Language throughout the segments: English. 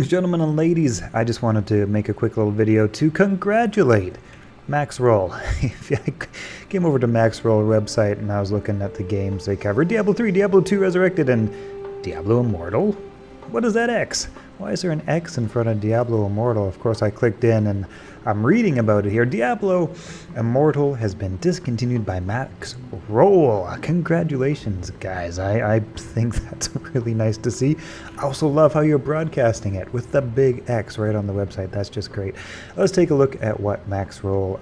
Gentlemen and ladies, I just wanted to make a quick little video to congratulate Maxroll. I came over to Maxroll website and I was looking at the games they covered. Diablo 3, Diablo 2 Resurrected, and Diablo Immortal? What is that X? Why is there an X in front of Diablo Immortal? Of course, I clicked in and I'm reading about it here. Diablo Immortal has been discontinued by Maxroll. Congratulations, guys. I think that's really nice to see. I also love how you're broadcasting it with the big X right on the website. That's just great. Let's take a look at what Maxroll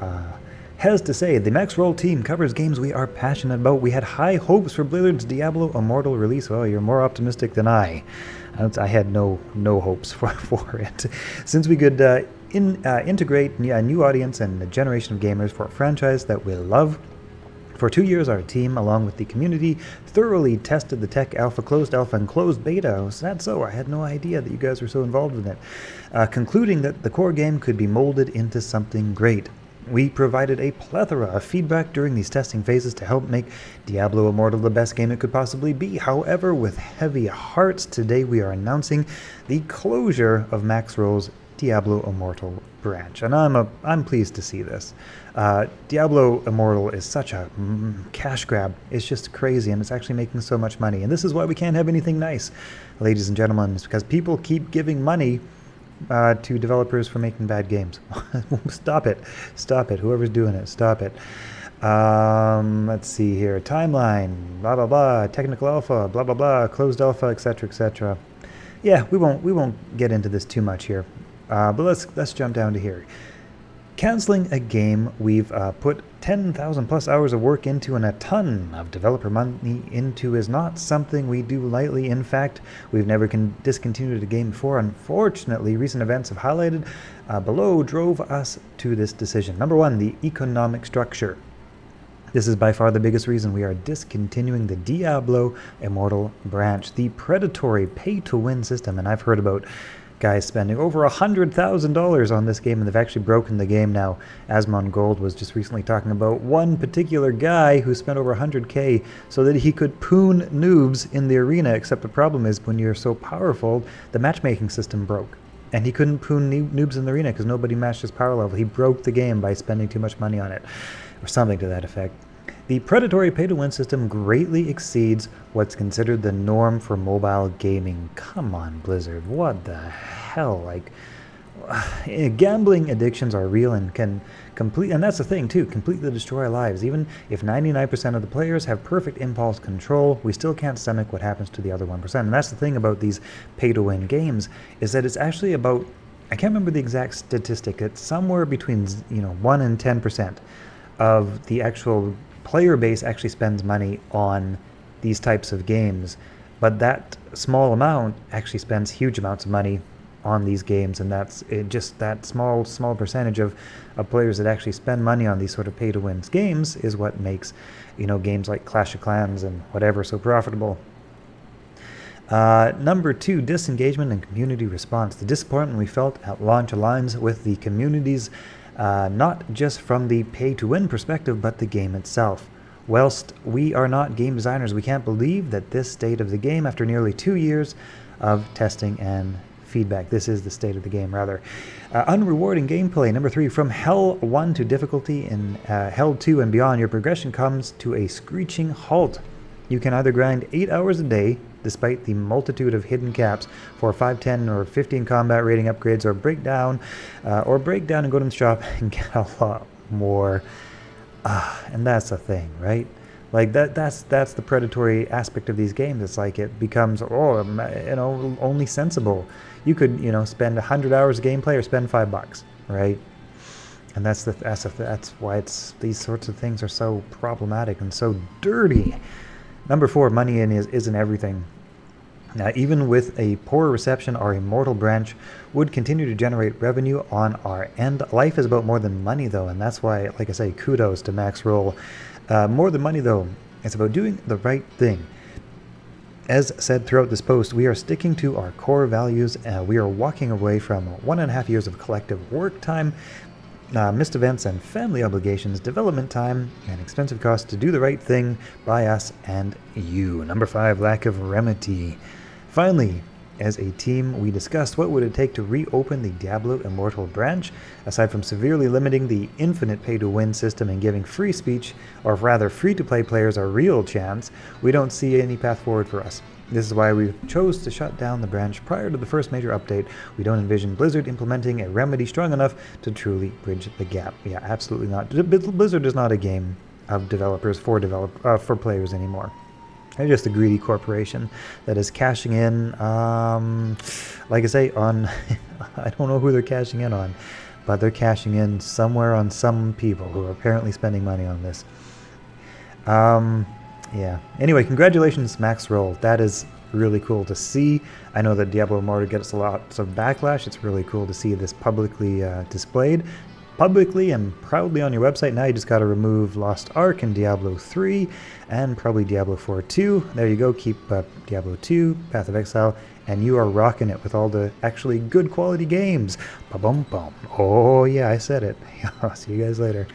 has to say. The Maxroll team covers games we are passionate about. We had high hopes for Blizzard's Diablo Immortal release. Well, you're more optimistic than I. I had no hopes for it. Since we could integrate a new audience and a generation of gamers for a franchise that we love. For 2 years, our team, along with the community, thoroughly tested the tech alpha, closed alpha, and closed beta. Was that so? I had no idea that you guys were so involved with it. Concluding that the core game could be molded into something great. We provided a plethora of feedback during these testing phases to help make Diablo Immortal the best game it could possibly be. However, with heavy hearts, today we are announcing the closure of Maxroll's Diablo Immortal branch, and I'm pleased to see this. Diablo Immortal is such a cash grab. It's just crazy, and it's actually making so much money. And this is why we can't have anything nice, ladies and gentlemen. It's because people keep giving money to developers for making bad games. Stop it. Stop it. Whoever's doing it, stop it. Let's see here. Timeline, blah, blah, blah, technical alpha, blah, blah, blah, closed alpha, etc., etc. Yeah, we won't get into this too much here. But let's jump down to here. Canceling a game we've put 10,000 plus hours of work into and a ton of developer money into is not something we do lightly. In fact, we've never discontinued a game before. Unfortunately, recent events have highlighted below drove us to this decision. Number one, the economic structure. This is by far the biggest reason we are discontinuing the Diablo Immortal branch. The predatory pay-to-win system, and I've heard about guys spending over $100,000 on this game, and they've actually broken the game now. Asmongold was just recently talking about one particular guy who spent over $100K so that he could poon noobs in the arena, except the problem is when you're so powerful, the matchmaking system broke. And he couldn't poon noobs in the arena because nobody matched his power level. He broke the game by spending too much money on it, or something to that effect. The predatory pay-to-win system greatly exceeds what's considered the norm for mobile gaming. Come on, Blizzard, what the hell? Like, gambling addictions are real and can and that's the thing too, completely destroy lives. Even if 99% of the players have perfect impulse control, we still can't stomach what happens to the other 1%. And that's the thing about these pay-to-win games, is that it's actually about, I can't remember the exact statistic, it's somewhere between 1 and 10% of the actual player base actually spends money on these types of games, but that small amount actually spends huge amounts of money on these games, and that's just that small percentage of players that actually spend money on these sort of pay-to-win games is what makes games like Clash of Clans and whatever so profitable. Number two, disengagement and community response. The disappointment we felt at launch aligns with the community's not just from the pay-to-win perspective, but the game itself. Whilst we are not game designers, we can't believe that this state of the game after nearly 2 years of testing and feedback. This is the state of the game, rather. Unrewarding gameplay. Number three, from Hell 1 to difficulty in Hell 2 and beyond, your progression comes to a screeching halt. You can either grind 8 hours a day, despite the multitude of hidden caps for 5, 10, or 15 combat rating upgrades, or break down and go to the shop and get a lot more. And that's the thing, right? Like that's the predatory aspect of these games. It's like it becomes only sensible. You could spend 100 hours of gameplay or spend $5, right? And that's why these sorts of things are so problematic and so dirty. Number four, money isn't everything. Now, even with a poor reception, our Immortal branch would continue to generate revenue on our end. Life is about more than money, though, and that's why, like I say, kudos to Maxroll. More than money, though, it's about doing the right thing. As said throughout this post, we are sticking to our core values. We are walking away from 1.5 years of collective work time, missed events and family obligations, development time, and expensive costs to do the right thing by us and you. Number five, lack of remedy. Finally, As a team, we discussed what would it take to reopen the Diablo Immortal branch. Aside from severely limiting the infinite pay-to-win system and giving free speech, or rather free-to-play players a real chance, we don't see any path forward for us. This is why we chose to shut down the branch prior to the first major update. We don't envision Blizzard implementing a remedy strong enough to truly bridge the gap. Yeah, absolutely not. Blizzard is not a game of developers for players anymore. They're just a greedy corporation that is cashing in, like I say, on, I don't know who they're cashing in on, but they're cashing in somewhere on some people who are apparently spending money on this. Yeah. Anyway, congratulations, Maxroll. That is really cool to see. I know that Diablo Immortal gets lots of backlash. It's really cool to see this publicly displayed. Publicly and proudly on your website. Now you just got to remove Lost Ark and Diablo 3 and probably Diablo 4 too. There you go. Keep Diablo 2, Path of Exile, and you are rocking it with all the actually good quality games. Ba-bum-bum. Oh yeah, I said it. See you guys later.